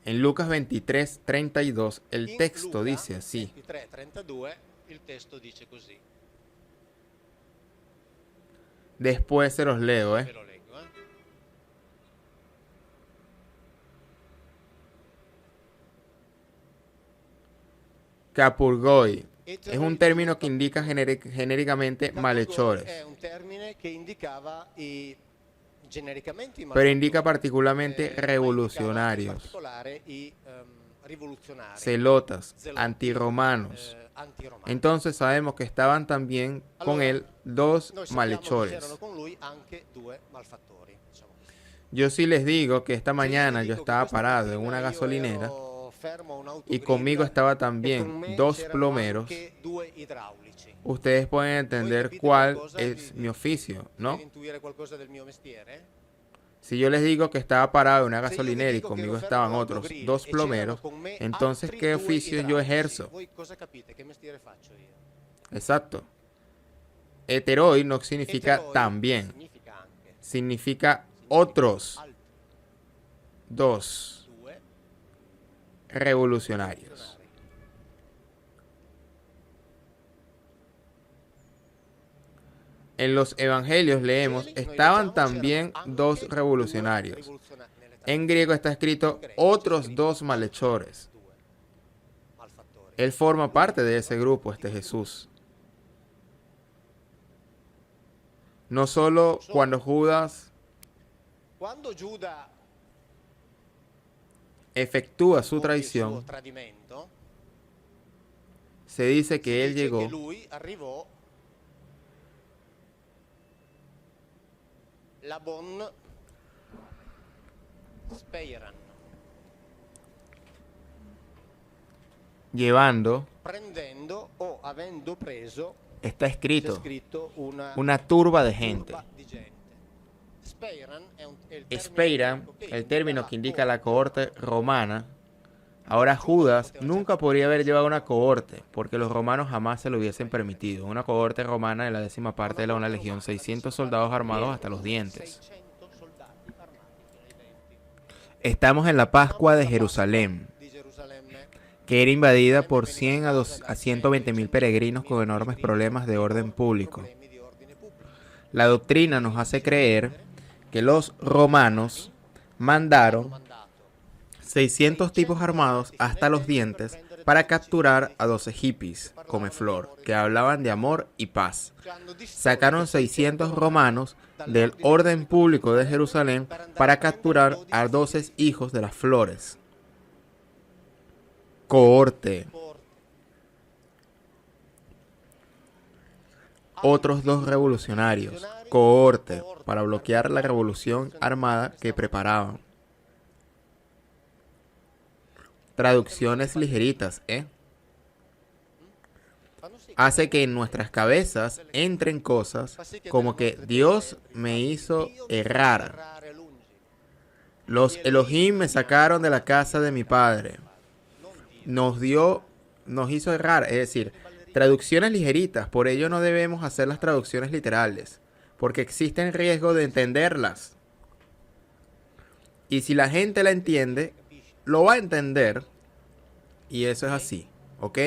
En Lucas 23, 32, el texto dice así. 23:32 il testo dice così. Después se los leo, Ve lo leggo, Capurgoi es un término que indica genéricamente malhechores, È un termine che indicava genericamente i pero indica malfattori, particularmente ma indicava in revolucionarios, particolare i rivoluzionari, celotas, zelotti, antiromanos. antiromani. Entonces sabemos que estaban también con él dos Noi sappiamo che c'erano malhechores. con lui anche due malfattori, diciamo così. Yo sí les digo que esta Io mañana vi yo dico che estaba questa parado en mattina una io gasolinera ero fermo a un y autogrill conmigo estaba e con también me dos c'erano plomeros. anche due idraulici. Ustedes pueden Voi entender capite cuál qualcosa es mi oficio, ¿no? potete intuire qualcosa del mio mestiere? Si yo les digo que estaba parado en una Se io vi gasolinera y dico che conmigo ero fermo a estaban un otros autogrill dos e c'erano plomeros, con me entonces altri ¿qué due oficio yo idraulici, ejerzo? voi cosa capite? Che mestiere faccio io? Exacto. Heteroi no significa Eteroi también, significa anche, significa significa otros altri dos due revolucionarios. rivoluzionari. En los evangelios leemos, Noi estaban leggiamo, también c'erano dos anche revolucionarios. due rivoluzionari. Nelle En traduzioni griego está escrito in greco c'è otros scritto dos altri malhechores. due malfattori. Él forma parte de ese grupo, este Jesús. No solo cuando Judas Quando Giuda efectúa su compie il suo traición, tradimento, se dice si que él dice che llegó lui arrivò la bon speiran, llevando, prendendo o avendo preso, está c'è escrito, scritto una turba de gente. turba di gente. Speiran è il termine Speira, greco che el término que indica la coorte. cohorte romana. Ahora Judas nunca podría haber llevado una cohorte, porque los romanos jamás se lo hubiesen permitido. Una cohorte romana de la 10ª parte de una legión, 600 soldados armados hasta los dientes. 600 soldati armati fino ai denti. Estamos en la Pascua de Jerusalén, Di Gerusalemme, que era invadida por 100 a 120 mil peregrinos con enormes problemas de orden público. problemi di ordine pubblico. La doctrina nos hace creer que los romanos mandaron Mandato 600 tipos armados hasta los dientes para capturar a 12 hippies, comeflor, que hablaban de amor y paz. Sacaron 600 romanos del orden público de Jerusalén para capturar a 12 hijos de las flores. Cohorte. Otros dos revolucionarios. Cohorte, para bloquear la revolución armada que preparaban. Traducciones ligeritas, ¿eh? Hace que en nuestras cabezas entren cosas como que Dios me hizo errar. Los Elohim me sacaron de la casa de mi padre. Nos hizo errar. Es decir, traducciones ligeritas. Por ello no debemos hacer las traducciones literales, porque existe el riesgo de entenderlas. Y si la gente la entiende, lo va a entender. Y eso es así, ¿ok?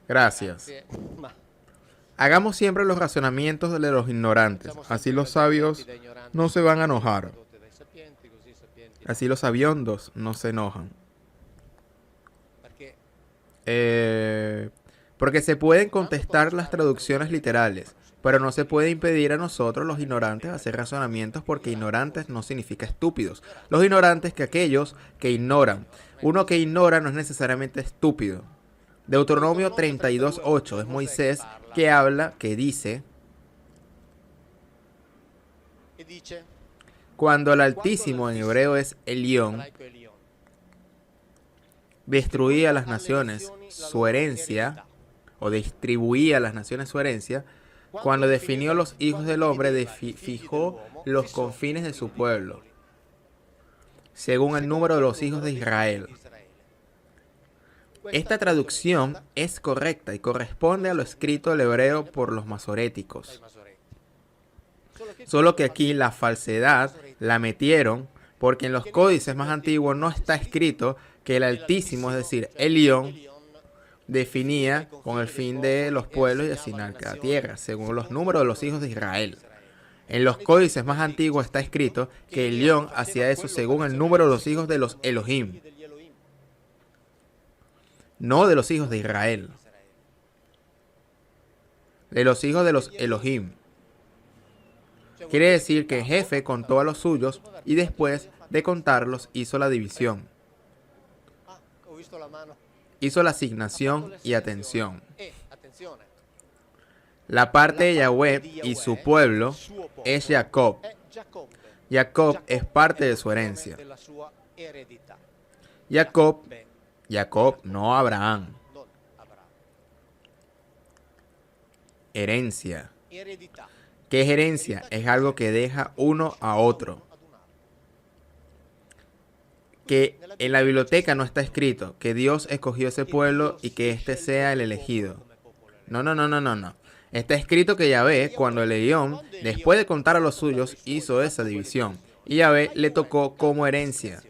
Gracias. Ma Hagamos siempre los razonamientos de los ignorantes. Así los sabios no se van a enojar. dai sapienti, così i sapienti Así los sabiondos no se enojan. perché Porque se pueden contestar las traducciones literales, pero no se puede impedir a nosotros los ignorantes hacer razonamientos, porque ignorantes no significa estúpidos. Los ignorantes que aquellos que ignoran. Uno que ignora no es necesariamente estúpido. Deuteronomio 32:8 es Moisés que habla, que dice: e dice cuando el Altísimo, en hebreo es Elión, ebraico Elion, destruía a las naciones su herencia, o distribuía a las naciones su herencia, cuando definió los hijos del hombre, fijó los confines de su pueblo, según el número de los hijos de Israel. Esta traducción es correcta y corresponde a lo escrito al hebreo por los masoréticos. Solo que aquí la falsedad la metieron porque en los códices más antiguos no está escrito que el Altísimo, es decir, Elión, definía con el fin de los pueblos y asignar cada tierra, según los números de los hijos de Israel. En los códices más antiguos está escrito que Elión hacía eso según el número de los hijos de los Elohim, no de los hijos de Israel, de los hijos de los Elohim. Quiere decir que el jefe contó a los suyos y después de contarlos hizo la división. Hizo la asignación y atención. La parte de Yahweh y su pueblo es Jacob. Jacob es parte de su herencia. Jacob, no Abraham. Herencia. ¿Qué es herencia? Es algo que deja uno a otro. Que en la biblioteca no está escrito que Dios escogió ese pueblo y que éste sea el elegido. No. Está escrito que Yahvé, cuando el Elión, después de contar a los suyos, hizo esa división. Y Yahvé le tocó como herencia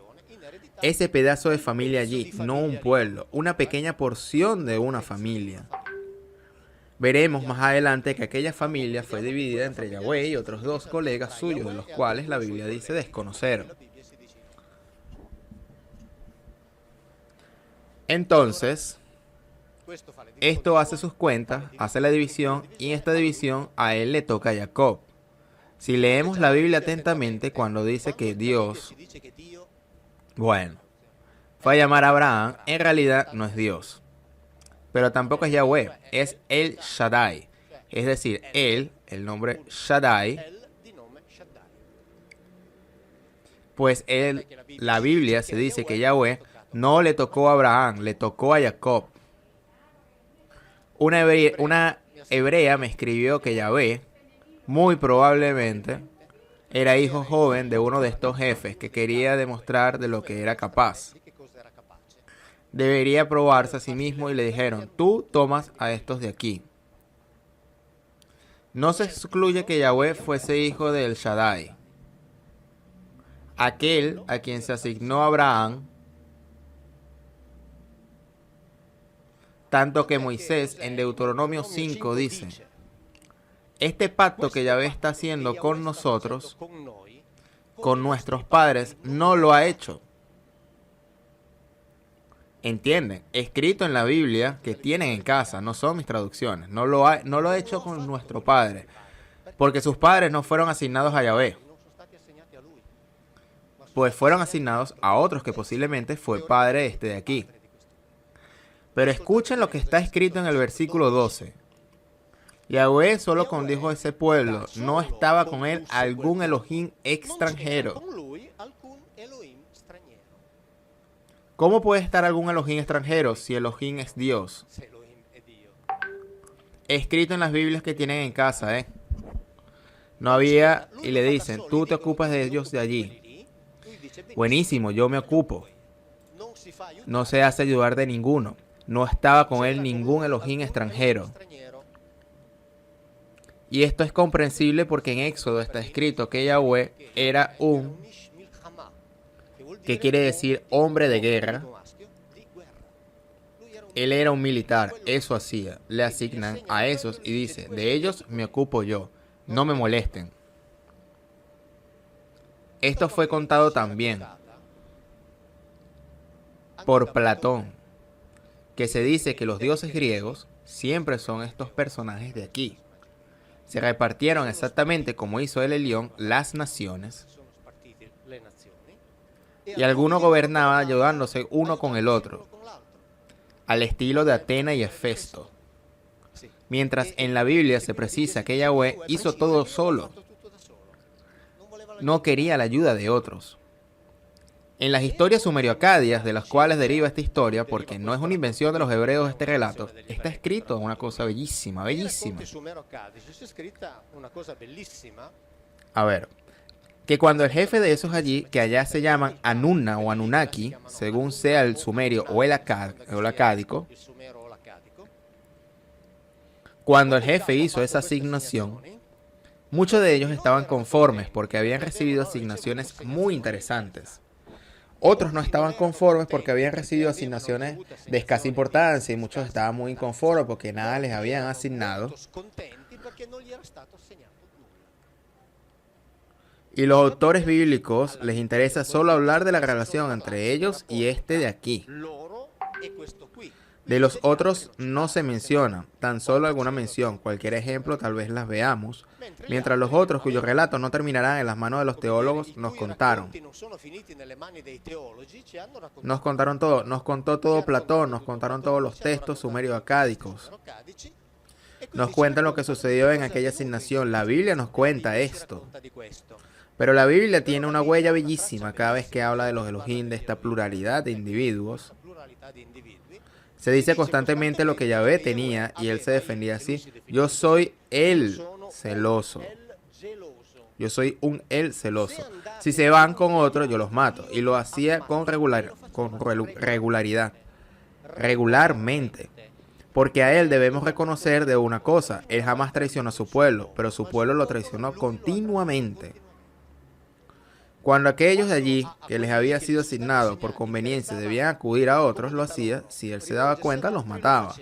ese pedazo de familia allí, no un pueblo, una pequeña porción de una familia. Veremos más adelante que aquella familia fue dividida entre Yahweh y otros dos colegas suyos, de los cuales la Biblia dice desconocer. Entonces, esto hace sus cuentas, hace la división, y en esta división a él le toca a Jacob. Si leemos la Biblia atentamente, cuando dice que Dios, fue a llamar a Abraham, en realidad no es Dios. Pero tampoco es Yahweh, es El Shaddai. Es decir, él, el nombre Shaddai, pues la Biblia se dice que Yahweh no le tocó a Abraham, le tocó a Jacob. Una hebrea me escribió que Yahweh, muy probablemente, era hijo joven de uno de estos jefes que quería demostrar de lo que era capaz. Debería probarse a sí mismo y le dijeron, tú tomas a estos de aquí. No se excluye que Yahweh fuese hijo de El Shaddai, aquel a quien se asignó Abraham, tanto que Moisés en Deuteronomio 5 dice, este pacto que Yahweh está haciendo con nosotros, con nuestros padres, no lo ha hecho. ¿Entienden? Escrito en la Biblia que tienen en casa, no son mis traducciones. No lo ha hecho con nuestro padre, porque sus padres no fueron asignados a Yahvé, pues fueron asignados a otros que posiblemente fue padre este de aquí. Pero escuchen lo que está escrito en el versículo 12. Yahvé solo condijo a ese pueblo, no estaba con él algún Elohim extranjero. ¿Cómo puede estar algún Elohim extranjero si Elohim es Dios? Escrito en las Biblias que tienen en casa, No había, y le dicen, tú te ocupas de ellos de allí. Buenísimo, yo me ocupo. No se hace ayudar de ninguno. No estaba con él ningún Elohim extranjero. Y esto es comprensible porque en Éxodo está escrito que Yahweh era que quiere decir hombre de guerra. Él era un militar, eso hacía. Le asignan a esos y dice, de ellos me ocupo yo, no me molesten. Esto fue contado también por Platón, que se dice que los dioses griegos siempre son estos personajes de aquí. Se repartieron exactamente como hizo el Elión las naciones, y algunos gobernaban ayudándose uno con el otro, al estilo de Atena y Hefesto. Mientras en la Biblia se precisa que Yahweh hizo todo solo. No quería la ayuda de otros. En las historias sumerio-acadias, de las cuales deriva esta historia, porque no es una invención de los hebreos este relato, está escrito una cosa bellísima, bellísima. A ver, que cuando el jefe de esos allí, que allá se llaman Anunna o Anunnaki, según sea el sumerio o el acádico, cuando el jefe hizo esa asignación, muchos de ellos estaban conformes porque habían recibido asignaciones muy interesantes. Otros no estaban conformes porque habían recibido asignaciones de escasa importancia y muchos estaban muy inconformes porque nada les habían asignado. Y los autores bíblicos les interesa solo hablar de la relación entre ellos y este de aquí. De los otros no se menciona, tan solo alguna mención, cualquier ejemplo tal vez las veamos, mientras los otros cuyos relatos no terminarán en las manos de los teólogos nos contaron. Nos contaron todo, nos contó todo Platón, nos contaron todos los textos sumerio-acádicos. Nos cuentan lo que sucedió en aquella asignación, la Biblia nos cuenta esto. Pero la Biblia tiene una huella bellísima cada vez que habla de los Elohim, de esta pluralidad de individuos. Se dice constantemente lo que Yahvé tenía y él se defendía así. Yo soy el celoso. Yo soy un el celoso. Si se van con otro, yo los mato. Y lo hacía con regularidad. Regularmente. Porque a él debemos reconocer de una cosa. Él jamás traicionó a su pueblo, pero su pueblo lo traicionó continuamente. Cuando aquellos de allí, que les había sido asignado por conveniencia, debían acudir a otros, lo hacía. Si él se daba cuenta, los mataba.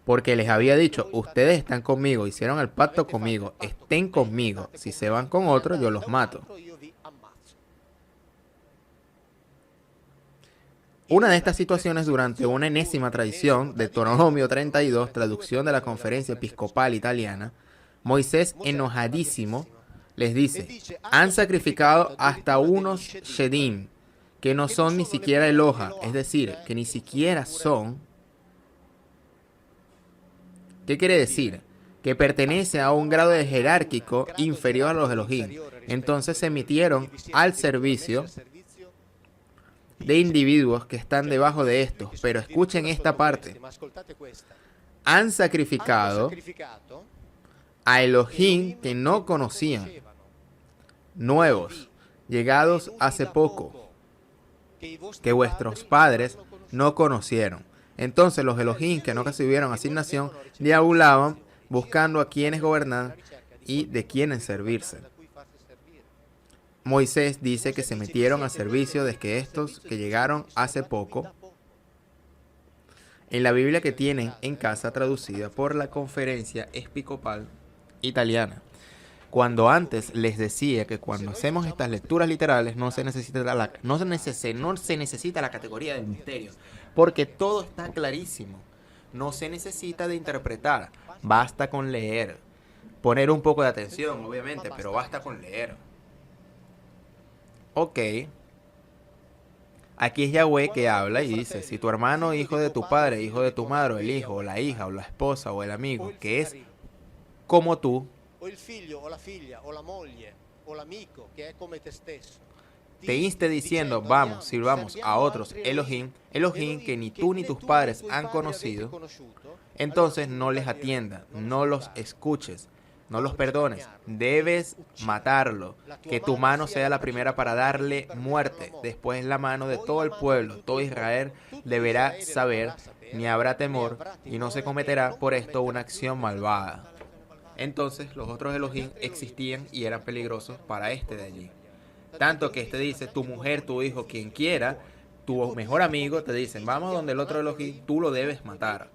Porque les había dicho, ustedes están conmigo, hicieron el pacto conmigo, estén conmigo. Si se van con otros, yo los mato. Una de estas situaciones durante una enésima tradición, Deuteronomio 32, traducción de la Conferencia Episcopal Italiana, Moisés, enojadísimo, les dice, han sacrificado hasta unos Shedim, que no son ni siquiera Eloha, es decir, que ni siquiera son. ¿Qué quiere decir? Que pertenece a un grado de jerárquico inferior a los Elohim. Entonces se metieron al servicio de individuos que están debajo de estos. Pero escuchen esta parte. Han sacrificado a Elohim que no conocían, nuevos, llegados hace poco, que vuestros padres no conocieron. Entonces los Elohim que no recibieron asignación diabulaban buscando a quienes gobernar y de quienes servirse. Moisés dice que se metieron al servicio de que estos que llegaron hace poco, en la Biblia que tienen en casa traducida por la Conferencia Episcopal Italiana. Cuando antes les decía que cuando hacemos estas lecturas literales no se necesita la categoría del misterio, porque todo está clarísimo. No se necesita de interpretar, basta con leer. Poner un poco de atención, obviamente, pero basta con leer. Ok. Aquí es Yahweh que habla y dice, si tu hermano, hijo de tu padre, hijo de tu madre, o el hijo, o la hija, o la esposa, o el amigo, que es como tú, o il figlio o la figlia o la moglie o l'amico che è come te stesso te inste diciendo, vamos, sirvamos a otros Elohim, Elohim que ni tú ni tus padres han conocido, entonces no les atiendas, no los escuches, no los perdones, debes matarlo, que tu mano sea la primera para darle muerte, después la mano de todo el pueblo, todo Israel deberá saber, ni habrá temor, y no se cometerá por esto una acción malvada. Entonces los otros Elohim existían y eran peligrosos para este de allí. Tanto que este dice, tu mujer, tu hijo, quien quiera, tu mejor amigo, te dicen, vamos donde el otro Elohim, tú lo debes matar.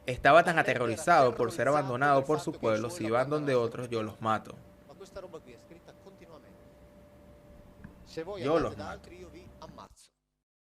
Estaba tan aterrorizado por ser abandonado por su pueblo, si van donde otros, yo los mato. Yo los mato.